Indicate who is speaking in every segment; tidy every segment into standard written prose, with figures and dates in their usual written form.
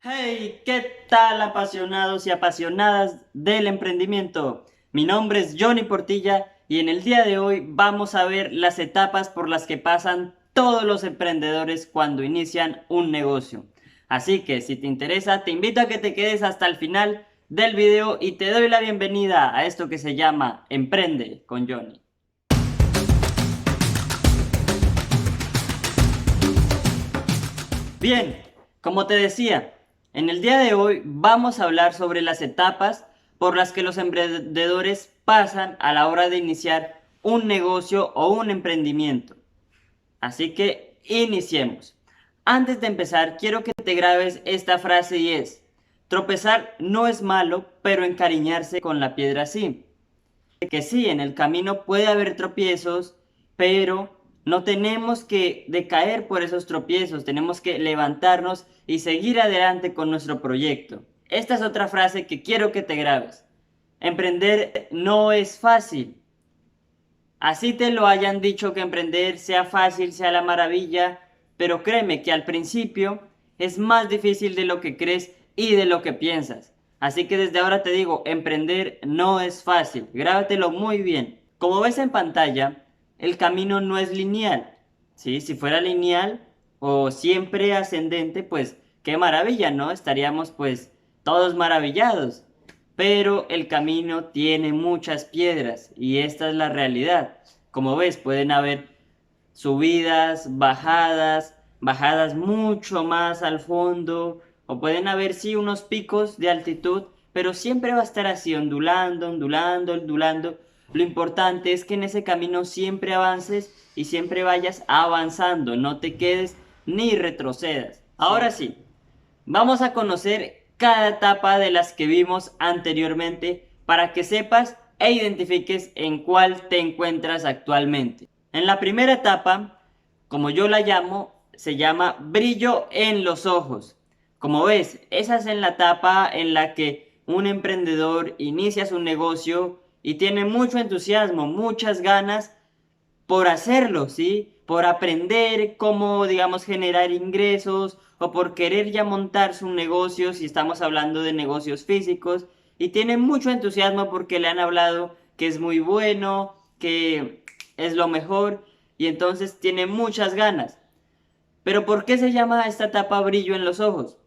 Speaker 1: Hey, ¿qué tal apasionados y apasionadas del emprendimiento? Mi nombre es Johnny Portilla y en el día de hoy vamos a ver las etapas por las que pasan todos los emprendedores cuando inician un negocio. Así que si te interesa, te invito a que te quedes hasta el final del video y te doy la bienvenida a esto que se llama Emprende con Johnny. Bien, como te decía, en el día de hoy vamos a hablar sobre las etapas por las que los emprendedores pasan a la hora de iniciar un negocio o un emprendimiento. Así que iniciemos. Antes de empezar, quiero que te grabes esta frase y es: tropezar no es malo, pero encariñarse con la piedra sí. Que sí, en el camino puede haber tropiezos, pero no tenemos que decaer por esos tropiezos, tenemos que levantarnos y seguir adelante con nuestro proyecto. Esta es otra frase que quiero que te grabes. Emprender no es fácil. Así te lo hayan dicho que emprender sea fácil, sea la maravilla, pero créeme que al principio es más difícil de lo que crees y de lo que piensas. Así que desde ahora te digo, emprender no es fácil, grábatelo muy bien. Como ves en pantalla, el camino no es lineal, ¿sí? Si fuera lineal o siempre ascendente, pues qué maravilla, ¿no? Estaríamos pues todos maravillados. Pero el camino tiene muchas piedras y esta es la realidad. Como ves, pueden haber subidas, bajadas mucho más al fondo, o pueden haber sí unos picos de altitud, pero siempre va a estar así ondulando, ondulando, ondulando. Lo importante es que en ese camino siempre avances y siempre vayas avanzando, no te quedes ni retrocedas. Ahora sí, vamos a conocer cada etapa de las que vimos anteriormente para que sepas e identifiques en cuál te encuentras actualmente. En la primera etapa, como yo la llamo, se llama brillo en los ojos. Como ves, esa es en la etapa en la que un emprendedor inicia su negocio y tiene mucho entusiasmo, muchas ganas por hacerlo, ¿sí? Por aprender cómo, digamos, generar ingresos o por querer ya montar su negocio, si estamos hablando de negocios físicos, y tiene mucho entusiasmo porque le han hablado que es muy bueno, que es lo mejor, y entonces tiene muchas ganas. Pero ¿por qué se llama esta etapa brillo en los ojos?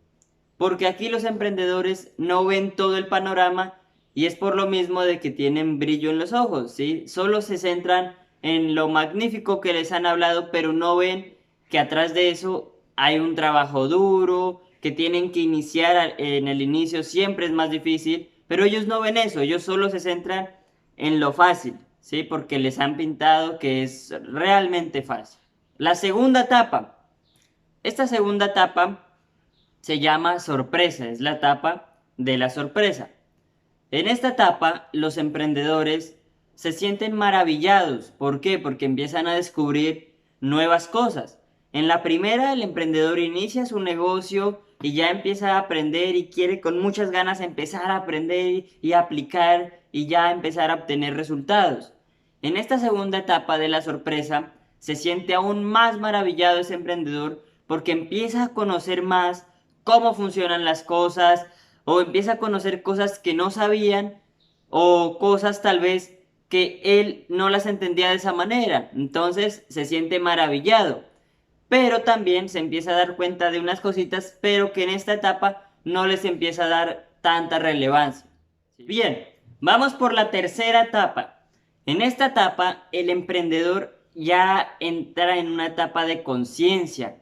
Speaker 1: Porque aquí los emprendedores no ven todo el panorama y es por lo mismo de que tienen brillo en los ojos, ¿sí? Solo se centran en lo magnífico que les han hablado, pero no ven que atrás de eso hay un trabajo duro, que tienen que iniciar en el inicio, siempre es más difícil, pero ellos no ven eso, ellos solo se centran en lo fácil, ¿sí? Porque les han pintado que es realmente fácil. La segunda etapa. Esta segunda etapa se llama sorpresa, es la etapa de la sorpresa. En esta etapa, los emprendedores se sienten maravillados. ¿Por qué? Porque empiezan a descubrir nuevas cosas. En la primera, el emprendedor inicia su negocio y ya empieza a aprender y quiere con muchas ganas empezar a aprender y aplicar y ya empezar a obtener resultados. En esta segunda etapa de la sorpresa, se siente aún más maravillado ese emprendedor porque empieza a conocer más cómo funcionan las cosas, o empieza a conocer cosas que no sabían o cosas tal vez que él no las entendía de esa manera. Entonces se siente maravillado. Pero también se empieza a dar cuenta de unas cositas, pero que en esta etapa no les empieza a dar tanta relevancia. Bien, vamos por la tercera etapa. En esta etapa el emprendedor ya entra en una etapa de conciencia.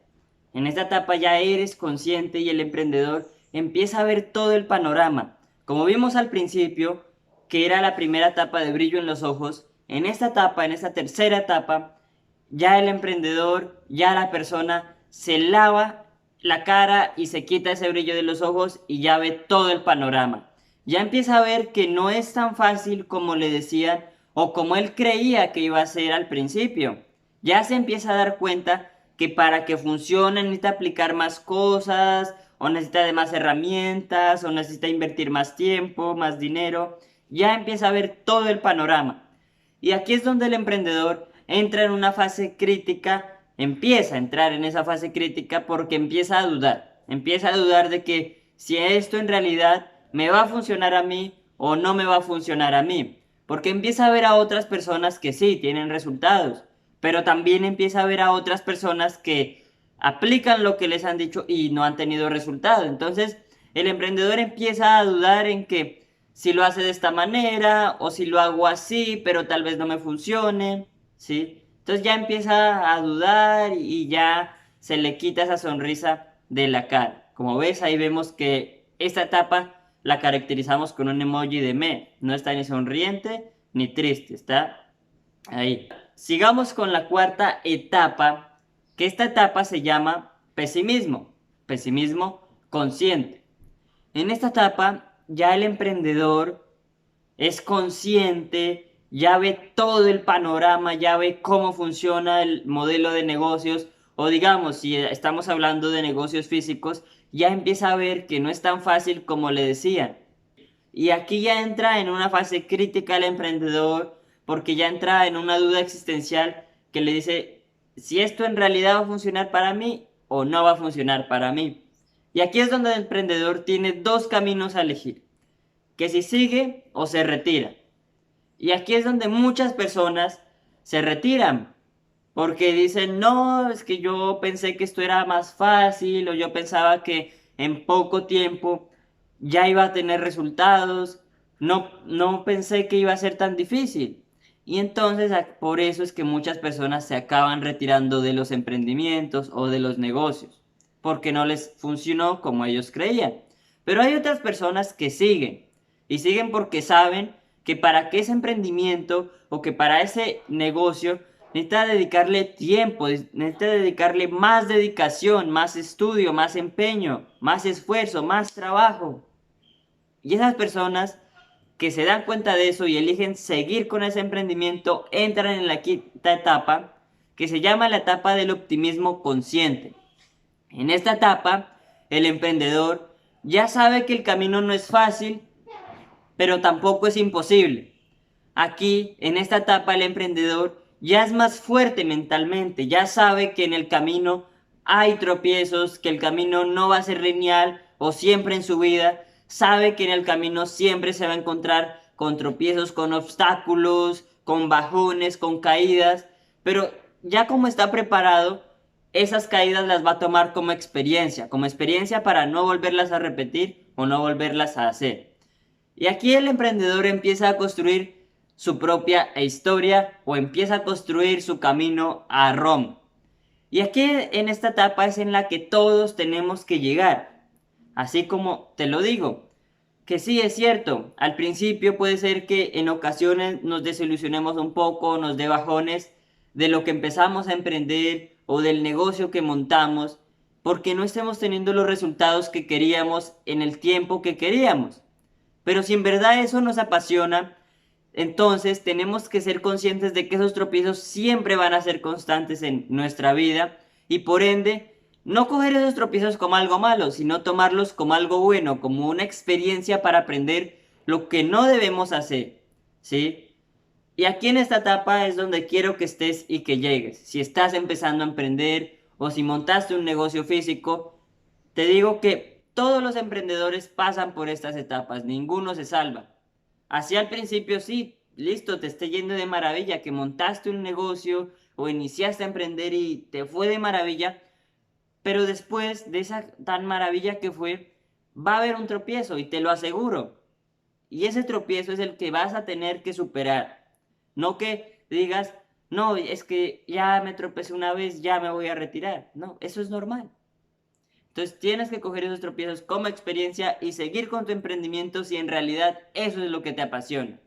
Speaker 1: En esta etapa ya eres consciente y el emprendedor empieza a ver todo el panorama. Como vimos al principio, que era la primera etapa de brillo en los ojos, en esta etapa, en esta tercera etapa, ya el emprendedor, ya la persona se lava la cara y se quita ese brillo de los ojos y ya ve todo el panorama. Ya empieza a ver que no es tan fácil como le decían o como él creía que iba a ser al principio. Ya se empieza a dar cuenta que para que funcione necesita aplicar más cosas, o necesita de más herramientas, o necesita invertir más tiempo, más dinero. Ya empieza a ver todo el panorama. Y aquí es donde el emprendedor entra en una fase crítica, empieza a entrar en esa fase crítica porque empieza a dudar de que si esto en realidad me va a funcionar a mí o no me va a funcionar a mí. Porque empieza a ver a otras personas que sí tienen resultados, pero también empieza a ver a otras personas que aplican lo que les han dicho y no han tenido resultado. Entonces, el emprendedor empieza a dudar en que si lo hace de esta manera o si lo hago así, pero tal vez no me funcione, ¿sí? Entonces ya empieza a dudar y ya se le quita esa sonrisa de la cara. Como ves, ahí vemos que esta etapa la caracterizamos con un emoji de me. No está ni sonriente ni triste, está ahí. Sigamos con la cuarta etapa, que esta etapa se llama pesimismo. Pesimismo consciente. En esta etapa ya el emprendedor es consciente, ya ve todo el panorama, ya ve cómo funciona el modelo de negocios, o digamos, si estamos hablando de negocios físicos, ya empieza a ver que no es tan fácil como le decían. Y aquí ya entra en una fase crítica el emprendedor, porque ya entra en una duda existencial que le dice si esto en realidad va a funcionar para mí o no va a funcionar para mí. Y aquí es donde el emprendedor tiene dos caminos a elegir, que si sigue o se retira. Y aquí es donde muchas personas se retiran, porque dicen, no, es que yo pensé que esto era más fácil, o yo pensaba que en poco tiempo ya iba a tener resultados, no pensé que iba a ser tan difícil. Y entonces por eso es que muchas personas se acaban retirando de los emprendimientos o de los negocios, porque no les funcionó como ellos creían. Pero hay otras personas que siguen, y siguen porque saben que para que ese emprendimiento o que para ese negocio necesita dedicarle tiempo, necesita dedicarle más dedicación, más estudio, más empeño, más esfuerzo, más trabajo. Y esas personas que se dan cuenta de eso y eligen seguir con ese emprendimiento entran en la quinta etapa, que se llama la etapa del optimismo consciente. En esta etapa, el emprendedor ya sabe que el camino no es fácil, pero tampoco es imposible. Aquí, en esta etapa, el emprendedor ya es más fuerte mentalmente, ya sabe que en el camino hay tropiezos, que el camino no va a ser lineal o siempre en su vida, sabe que en el camino siempre se va a encontrar con tropiezos, con obstáculos, con bajones, con caídas, pero ya como está preparado, esas caídas las va a tomar como experiencia para no volverlas a repetir o no volverlas a hacer. Y aquí el emprendedor empieza a construir su propia historia o empieza a construir su camino a Roma. Y aquí en esta etapa es en la que todos tenemos que llegar. Así como te lo digo, que sí es cierto, al principio puede ser que en ocasiones nos desilusionemos un poco, nos dé bajones de lo que empezamos a emprender o del negocio que montamos, porque no estemos teniendo los resultados que queríamos en el tiempo que queríamos. Pero si en verdad eso nos apasiona, entonces tenemos que ser conscientes de que esos tropiezos siempre van a ser constantes en nuestra vida y por ende no coger esos tropiezos como algo malo, sino tomarlos como algo bueno, como una experiencia para aprender lo que no debemos hacer, ¿sí? Y aquí en esta etapa es donde quiero que estés y que llegues. Si estás empezando a emprender o si montaste un negocio físico, te digo que todos los emprendedores pasan por estas etapas, ninguno se salva. Así al principio sí, listo, te esté yendo de maravilla, que montaste un negocio o iniciaste a emprender y te fue de maravilla, pero después de esa tan maravilla que fue, va a haber un tropiezo y te lo aseguro. Y ese tropiezo es el que vas a tener que superar. No que digas, no, es que ya me tropecé una vez, ya me voy a retirar. No, eso es normal. Entonces tienes que coger esos tropiezos como experiencia y seguir con tu emprendimiento si en realidad eso es lo que te apasiona.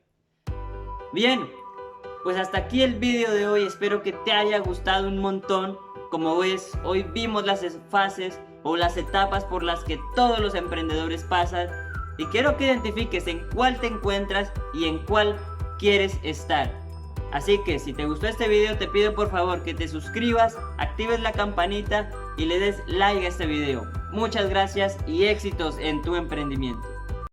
Speaker 1: Bien, pues hasta aquí el video de hoy, espero que te haya gustado un montón. Como ves, hoy vimos las fases o las etapas por las que todos los emprendedores pasan y quiero que identifiques en cuál te encuentras y en cuál quieres estar. Así que si te gustó este video te pido por favor que te suscribas, actives la campanita y le des like a este video. Muchas gracias y éxitos en tu emprendimiento.